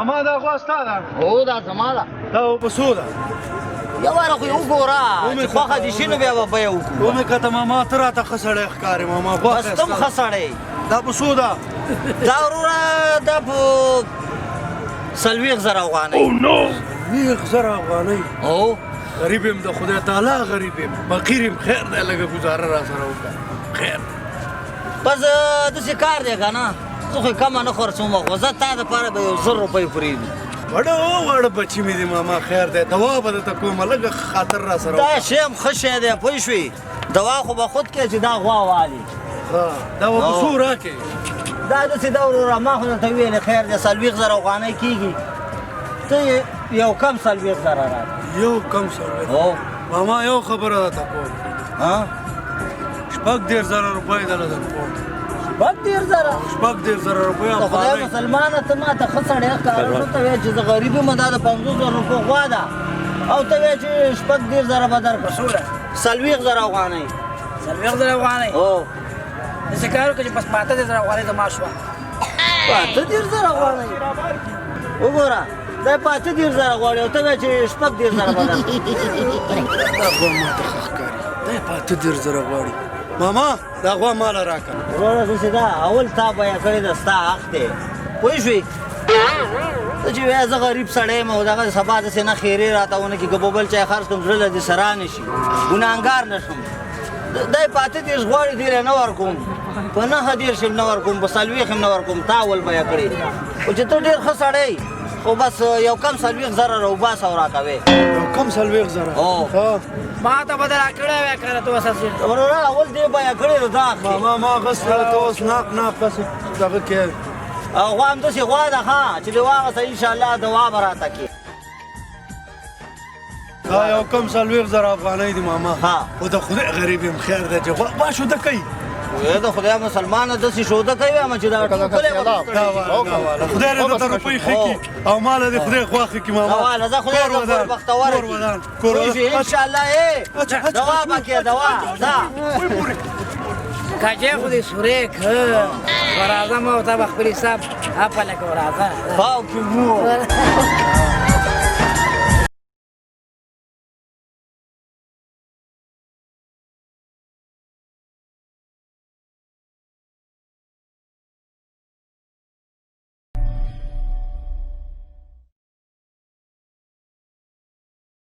ماما دا غوا ستا ده هو دا زما ده دا په څو ده یو واره خو یې وګوره چې خوښه دې شي نو بیا به بیه وکړو ومې کته ماما ته راته ښه سړی ښکارې ماما غوا بس ته هم ښه سړی دا په څو ده دا وروره دا په 40,000 افغانۍ 40,000 افغانۍ هو غریب یم د خدای تعالی غریب یم فقیر یم خیر دی لږه ګزاره را سره وکړه خیر بس داسې کار دی که نه زه خو یې کمه نه خرڅوم خو زه تا دپاره به یو 1,000 روپۍ پرېږدي وړه بچي مې دي ماما خیر دی دوا به درته کومه لږه خاطر را سره دا شی هم ښه شی دی پوه شوې دوا خو به خود کې چې دا غوا والي دا به په څو راکړې دا داسې دا وروره ما خو درته ویلې خیر دی 40,000 افغانۍ کېږي ته یو کم 40,000 راکړه یو کم سړی هو ماما یو خبره درته کوم ها 40,000 روپۍ دله درته کوم 40,000 40,000 روپۍ ته خدای مسلمانه ته ما ته ښه سړی ښکاره شو ته وایې چې زه غریب یم دا د 50,000 روپو غوا ده او ته وایې چې 40,000 به درکړه 40,000 افغانۍ 40,000 افغانۍ هو داسې کار وکړه چې بس 15,000 افغانۍ زما شوه 15,000 افغانۍ وګوره دا 15,000 غواړي او ته وایې چې 40,000 به درکړي دا غوا ماته ښه ښکاري دا 15,000 غواړي ماما دا غوا ماله راکړه وروره داسې ده اول تا بیه کړې ده ستا حق دی پوه شوې ته چې وایې زه غریب سړی یم او دغه سبا داسې نه خیرې راته ونه کړي که به بل چا یې خرڅ کړم زړه له دې سره نه شي ګناهګار نه شم دی 15,000 غواړي دې له نه ورکوم په 9,000 نه ورکوم په 40,000 نه ورکوم تا اول بیه کړې خو چې ته ډېر ښه سړی خو بس یو کم 40,000 راوباسه او راکوې یو کم 40,000 هو ما ته به در راکړی وی که نه ته اوس هسې وروره اول دې بیه کړې نو دا ماما ما غسله ته اوس ناپ پسې دغه کې غوا هم داسې غوا ده ښه چې دې واغسته انشاءالله دوا به راته کړي دا یو کم 40,000 افغانۍ دي ماما ها. خو د خدای غریب یم خیر دی چې غوا شوده کوي وې د خدای مسلمانه داسې شوده کوي اما چې دا ټوکلې به دا واله خدای دې درته روپۍ ښه کړي او ماله دې خدای غوا ښه کړي ماما واله زه خدای ته بختوره کړي پوه شوې انشاءالله دوا به کې دوا ځه کجې خو دې سورې که راځه ما ورته به خپل حساب اپله کړو راځه پاو کې مو